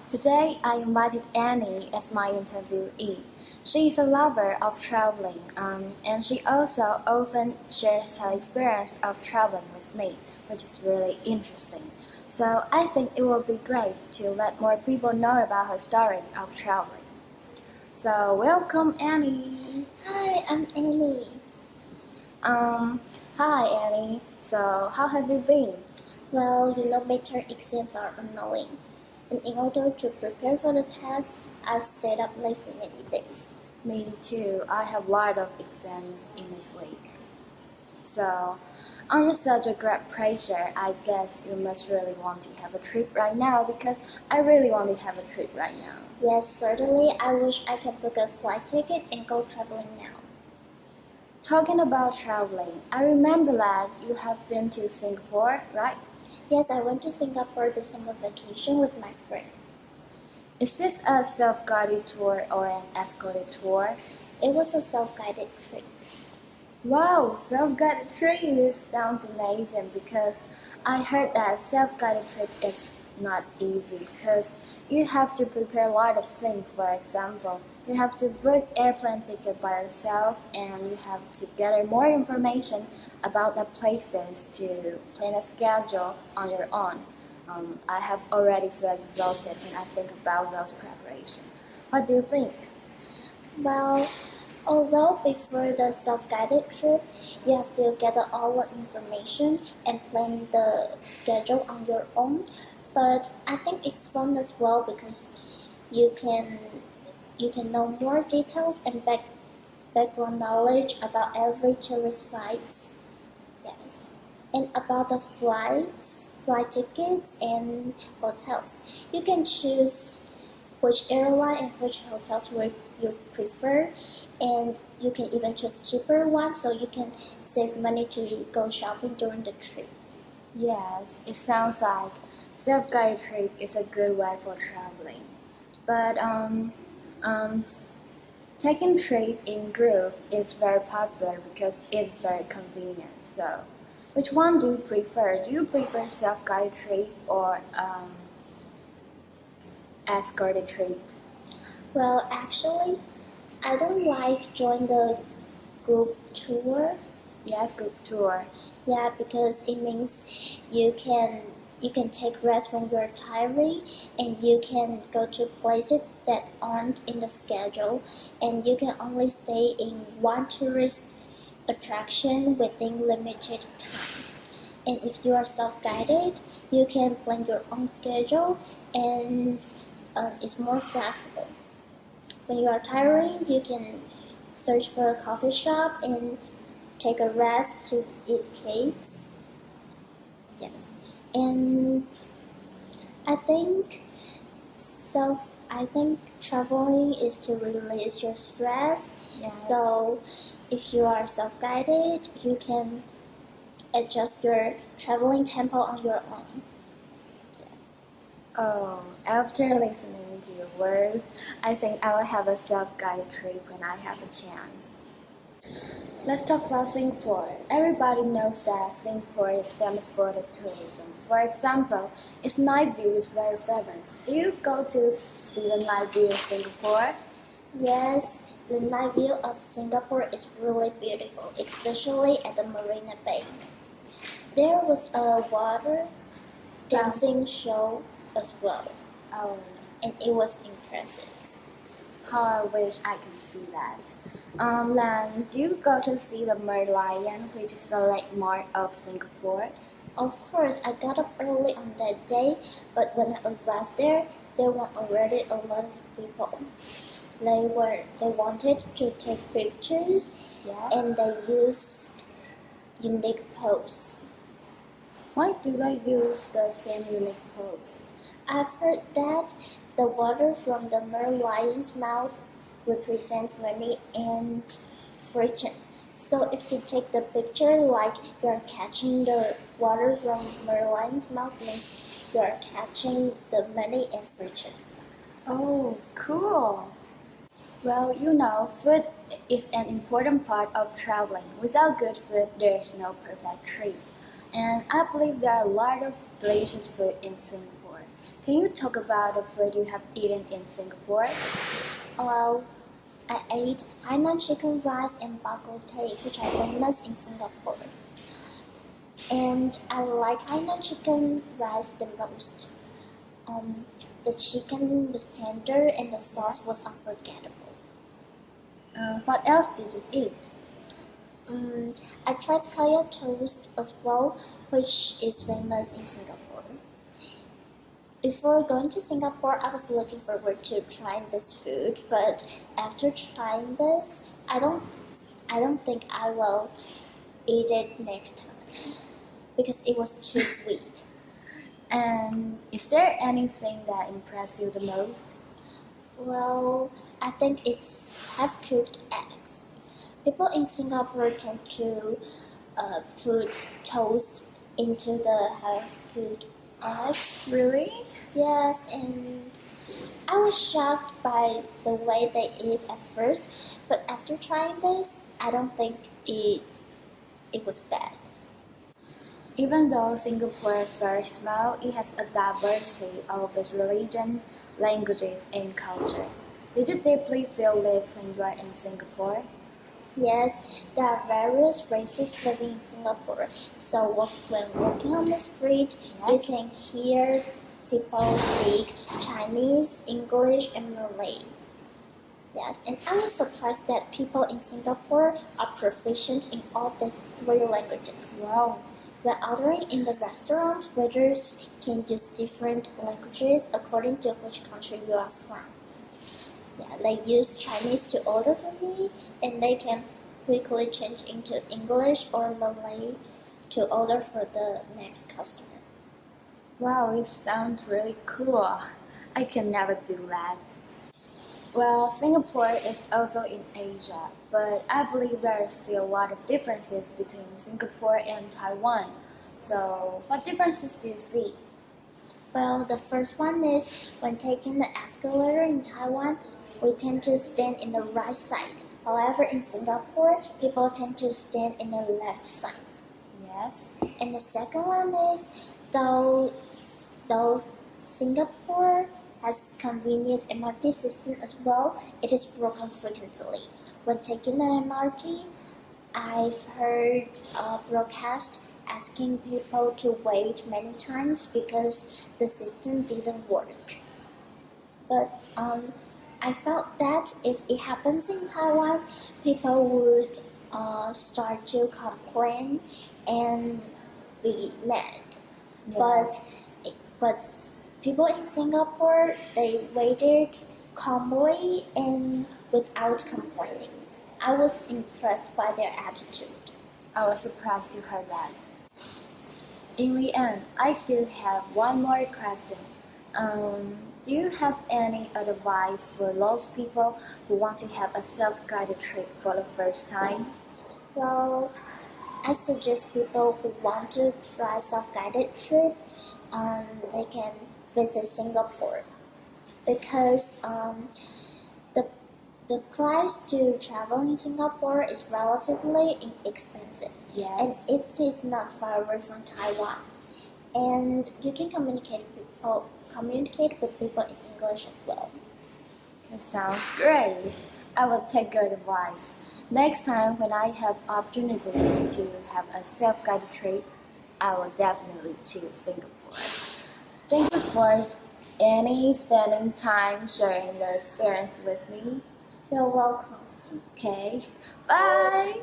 Today, I invited Annie as my interviewee. She is a lover of traveling, and she also often shares her experience of traveling with me, which is really interesting. So I think it will be great to let more people know about her story of traveling. So welcome, Annie. Hi, I'm Annie. Um, Hi, Annie. So how have you been? Well, midterm exams are annoying, and in order to prepare for the test, I've stayed up late for many days. Me too. I have a lot of exams in this week. So, under such a great pressure, I guess you must really want to have a trip right now because I really want to have a trip right now. Yes, certainly, I wish I could book a flight ticket and go traveling now. Talking about traveling, I remember that you have been to Singapore, right? Yes, I went to Singapore this summer vacation with my friend. Is this a self-guided tour or an escorted tour? It was a self-guided trip. Wow, self-guided trip, this sounds amazing because I heard that self-guided trip is not easy because you have to prepare a lot of things. For example, you have to book airplane ticket by yourself and you have to gather more information about the places to plan a schedule on your own. I have already feel exhausted when I think about those preparations. What do you think? Well, although before the self-guided trip, you have to gather all the information and plan the schedule on your own, but I think it's fun as well because you can you can know more details and background knowledge about every tourist site. Yes, and about the flight tickets, and hotels. You can choose which airline and which hotels would you prefer, and you can even choose cheaper ones so you can save money to go shopping during the trip. Yes, it sounds like self-guided trip is a good way for traveling. But um, taking trip in group is very popular because it's very convenient. So, which one do you prefer? Do you prefer self-guided trip or escorted trip? Well, actually, I don't like join the group tour. Yes, group tour. Yeah, because it means you can take rest when you're tiring, and you can go to places that aren't in the schedule, and you can only stay in one tourist attraction within limited time. And if you are self-guided, you can plan your own schedule, and it's more flexible. When you are tiring, you can search for a coffee shop and take a rest to eat cakes. Yes, and I think I think traveling is to release your stress. Yes. So, if you are self-guided, you can adjust your traveling tempo on your own. Oh, after listening to your words, I think I will have a self-guided trip when I have a chance. Let's talk about Singapore. Everybody knows that Singapore is famous for the tourism. For example, its night view is very famous. Do you go to see the night view in Singapore? Yes, the night view of Singapore is really beautiful, especially at the Marina Bay. There was a water dancing show as well, Oh, and it was impressive. how I wish I could see that. Then, do you go to see the Merlion, which is the landmark of Singapore? Of course, I got up early on that day, but when I arrived there were already a lot of people. They wanted to take pictures, Yes. and they used unique pose. Why do they use the same unique pose? I've heard that the water from the merlion's mouth represents money and fortune. So if you take the picture like you're catching the water from merlion's mouth, means you're catching the money and fortune. Oh, cool. Well, food is an important part of traveling. Without good food, there's no perfect trip. And I believe there are a lot of delicious food in Singapore. Can you talk about the food you have eaten in Singapore? Well, I ate Hainan chicken rice and bak kut teh, which are famous in Singapore. And I like Hainan chicken rice the most. Um, the chicken was tender and the sauce was unforgettable. What else did you eat? I tried kaya toast as well, which is famous in Singapore. Before going to Singapore, I was looking forward to trying this food, but after trying this, I don't think I will eat it next time because it was too sweet. And is there anything that impressed you the most? Well, I think it's half-cooked eggs. People in Singapore tend to put toast into the half-cooked eggs. Really? Yes, and I was shocked by the way they eat at first, but after trying this, I don't think it was bad. Even though Singapore is very small, it has a diversity of its religion, languages, and culture. Did you deeply feel this when you are in Singapore? Yes, there are various races living in Singapore, so when walking on the street, Yes. you can hear people speak Chinese, English, and Malay. Yes, and I was surprised that people in Singapore are proficient in all these three languages. Wow. When ordering in the restaurant, waiters can use different languages according to which country you are from. Yeah, they use Chinese to order for me, and they can quickly change into English or Malay to order for the next customer. Wow, it sounds really cool. I can never do that. Well, Singapore is also in Asia, but I believe there are still a lot of differences between Singapore and Taiwan. So, what differences do you see? Well, the first one is when taking the escalator in Taiwan, we tend to stand in the right side. However, in Singapore, people tend to stand in the left side. Yes. And the second one is though Singapore has convenient MRT system as well, it is broken frequently. When taking the MRT, I've heard a broadcast asking people to wait many times because the system didn't work. But I felt that if it happens in Taiwan, people would start to complain and be mad. Yes. But people in Singapore, they waited calmly and without complaining. I was impressed by their attitude. I was surprised to hear that. In the end, I still have one more question. Do you have any advice for those people who want to have a self-guided trip for the first time? Well, I suggest people who want to try self-guided trip, they can visit Singapore because the the price to travel in Singapore is relatively inexpensive, and Yes. it is not far away from Taiwan, and you can communicate with people in English as well. That sounds great. I will take your advice. Next time when I have opportunities to have a self-guided trip, I will definitely choose Singapore. Thank you for Annie spending time sharing your experience with me. You're welcome. Okay, bye.